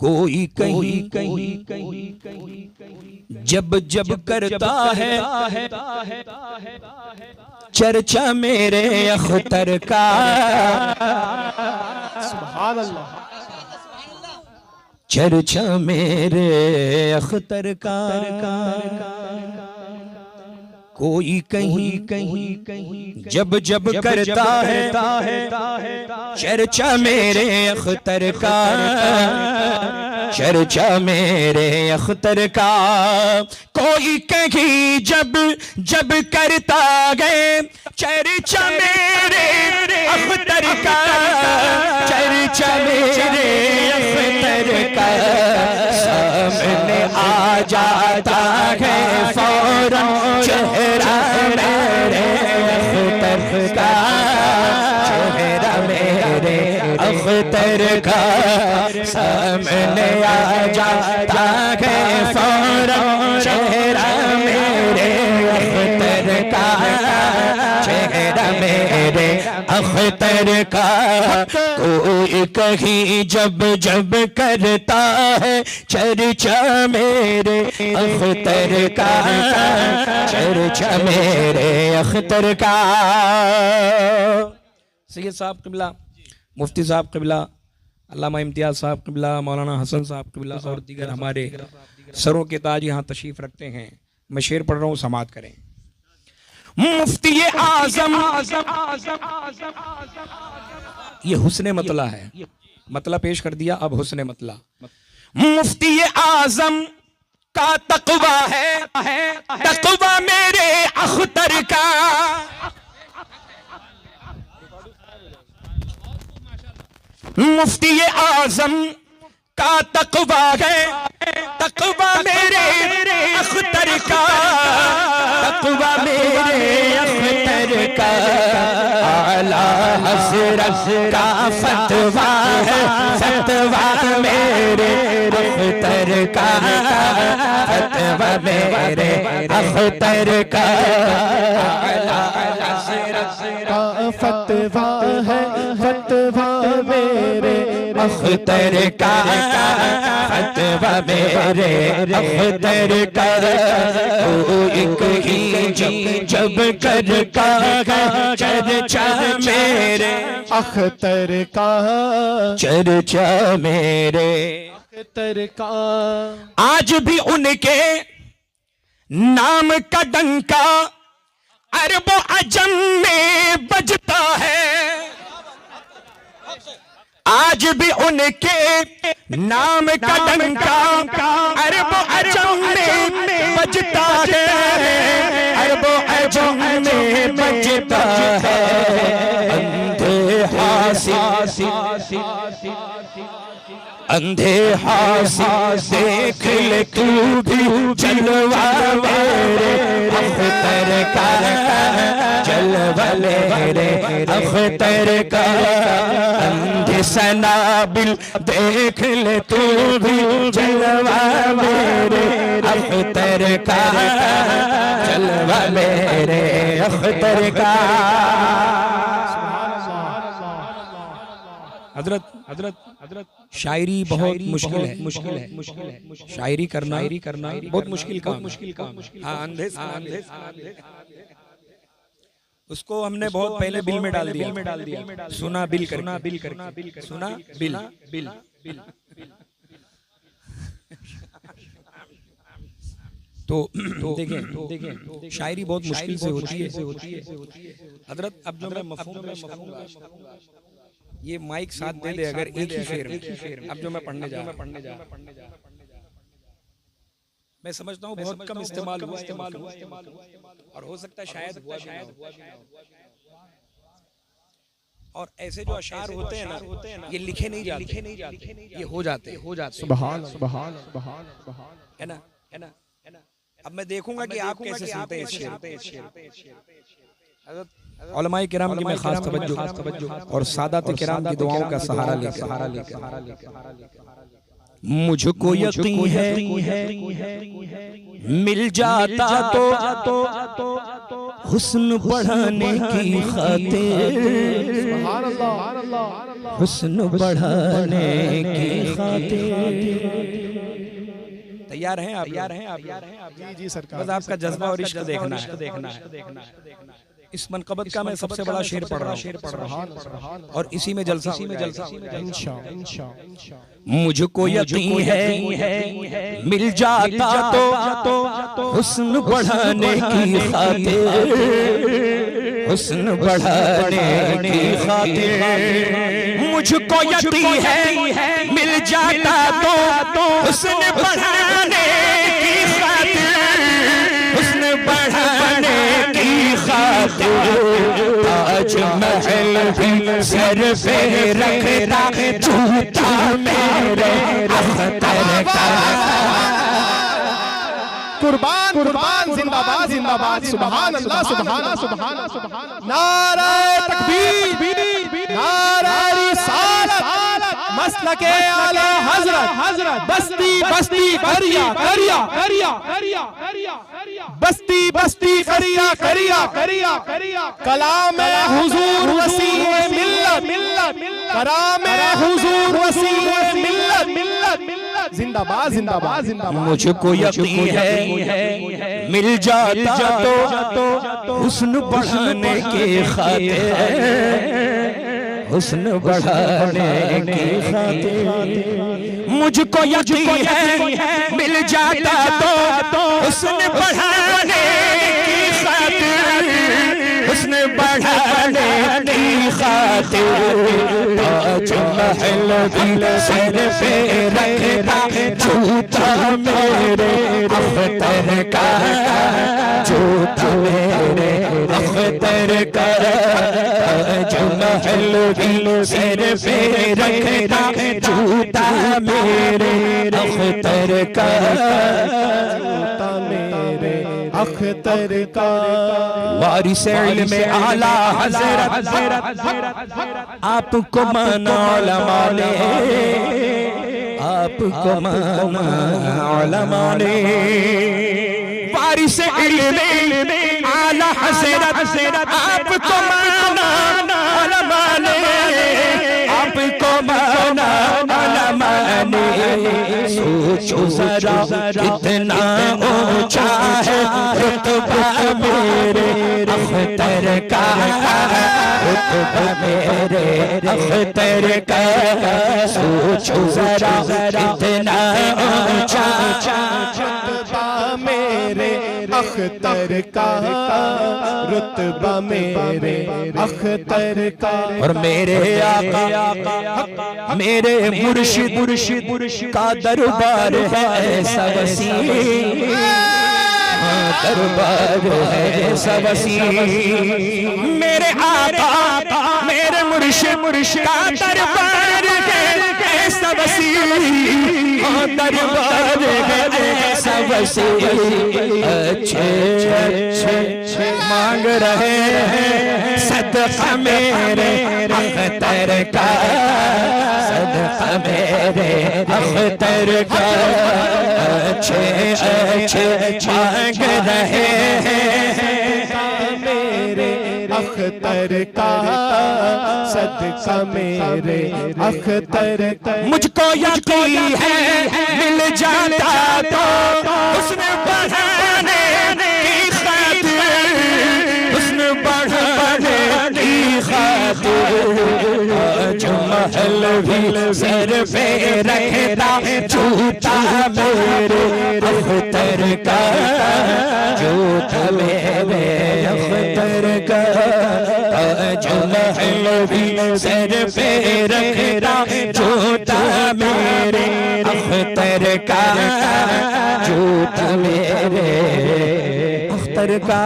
कोई कहीं कहीं जब जब करता है चर्चा मेरे अख्तर का। सुभान अल्लाह। चर्चा मेरे अख्तर का। कोई कहीं कहीं जब जब करता है चर्चा मेरे अख्तर का। चर्चा मेरे अख्तर का। कोई कहीं जब जब करता है चर्चा मेरे अख्तर का। चर्चा मेरे अख्तर का। सामने आ जाता है फौरन चेहरा मेरे अख्तर का। चेहरा मेरे अख्तर का। सामने आ जाता है फौरन चेहरा मेरे अख्तर का। चेहरा मेरे अख्तर का। कोई कहीं जब जब करता है चर्चा मेरे अख्तर का। चर्चा मेरे अख्तर का। सैयद साहब क़िबला, मुफ्ती साहब क़िबला, अल्लामा इम्तियाज साहब क़िबला, मौलाना हसन साहब क़िबला और दीगर हमारे सरों के ताज यहाँ तशरीफ़ रखते हैं। मैं शेर पढ़ रहा हूँ, समाअत करें। मुफ्ती आज़म, ये हुस्ने मतला है, मतला पेश कर दिया, अब हुस्ने मतला। मुफ्ती आज़म का तक़वा है तक़वा मेरे अख्तर का। मुफ्ती आज़म का तक़वा है तक़वा मेरे अख्तर का। तक़वा मेरे अख्तर का। आला हज़रत का फतवा है फतवा मेरे अख्तर का। फतवा मेरे अख्तर का। आला हज़रत का फतवा है फतवा मेरे अख्तर का। फतवा मेरे अख्तर का। कोई कहीं जब करता है चर्चा मेरे अख्तर का। चर्चा मेरे अख्तर का। आज भी उनके नाम का डंका अरबो अजम में बजता है। आज भी उनके नाम का डंका अरबो अजम में बजता है। अरबो अजम में बजता है। अंधे हासी अंधे हासी देख ले तू भी जलवा मेरे अख्तर का। जलवा मेरे अख्तर का। अंधे सनाबिल देख ले तू भी जलवा मेरे अख्तर का। जलवा मेरे अख्तर का। हजरत हजरत हजरत शायरी बहुत मुश्किल है शायरी करना बहुत मुश्किल काम। हाँ, अंधे उसको हमने बहुत पहले बिल में डाल दिया। सुना बिल करना सुना बिल। तो देखें शायरी बहुत मुश्किल से होती है। हजरत अब जो मैं मफ़हूम पेश करूंगा, ये माइक साथ दे दे अगर एक ही शेर में। अब जो मैं पढ़ने जा रहा मैं समझता हूँ बहुत कम इस्तेमाल हुआ और हो सकता है शायद हुआ। और ऐसे जो अशार होते हैं ना, ये लिखे नहीं जाते, ये हो जाते। सुभान सुभान है ना। अब मैं देखूंगा कि आप कैसे सुनते हैं इस शेर। उलमाए किराम की मैं खास तवज्जो और सादात किराम की दुआओं का सहारा लेकर मुझको यकीन है मिल जाता तो हुस्न बढ़ाने की खातिर, हुस्न बढ़ाने की खातिर। तैयार हैं आप? जी जी सरकार। बस आपका जज्बा और इश्क देखना है। इस मनकबत का मैं सबसे बड़ा शेर पढ़ रहा हूँ और इसी में जलसा इंशाअल्लाह। मुझको यकीन है मिल जाता तो हुस्न बढ़ाने की खातिर, हुस्न बढ़ाने की खातिर। मुझको यकीन है मिल जाता तो हुस्न बढ़ाने की खातिर, हुस्न बढ़ाने की खातिर। ताजमहल भी सर पे रखता जूता मेरे अख्तर का। कुर्बान कुर्बान जिंदाबाद जिंदाबाद। सुभान अल्लाह सुभान सुभान सुभान। नारे तकबीर, नारे रिसालत, मसलके आला हजरत। बस्ती बस्ती करिया करिया करिया करिया करिया, बस्ती बस्ती करिया करिया करिया करिया। कलाम हुजूर वसीह मिल्लत, कलाम हुजूर वसीह मिल्लत मिल्लत। जिंदाबाद जिंदाबाद जिंदाबाद। मुझको यकीन है मिल जाता तो हुस्न बढ़ाने की खातिर, हुस्न बढ़ाने की खातिर। मुझको यकीन है मिल जाता तो हुस्न बढ़ाने की खातिर, हुस्न बढ़ाने की खातिर। ताजमहल भी सर पे रखता जूता मेरे अख्तर का, जूता मेरे अख्तर का। ताजमहल भी सर पे रखता जूता मेरे अख्तर का, जूता मेरे अख्तर का। वारिस इल्म आला हज़रत आपको माना उलमा ने, आपको माना उलमा ने। वारिस इल्म आला हज़रत आपको माना उलमा ने, आपको माना उलमा ने। सोचो जरा कितना ऊंचा है रुतबा मेरे अख्तर का, रुतबा मेरे अख्तर का। सोचो जरा कितना ऊंचा रुतबा मेरे अख्तर का, रुतबा मेरे अख्तर का। और मेरे आका मेरे मुर्शिद का दरबार है ऐसा वसी, दरबार है ऐसा वसी। मेरे आका मेरे मुर्शिद का दरबार है ऐसा वसी, दरबार है ऐसा वसी। अच्छे अच्छे मांग रहे हैं सदका मेरे अख्तर का, सदका मेरे अख्तर का। अच्छे अच्छे मांग रहे हैं मेरे अख्तर का, सदका मेरे अख्तर का। मुझको यकीन है मिल जाता तो उसने बढ़ाने की खातिर, उसने बढ़ाने की खातिर। ताजमहल भी सर पे रखता जूता मेरे अख्तर का, जूता मेरे अख्तर का। ताजमहल भी सर पे रखता जूता मेरे अख्तर का, जूता मेरे अख्तर का।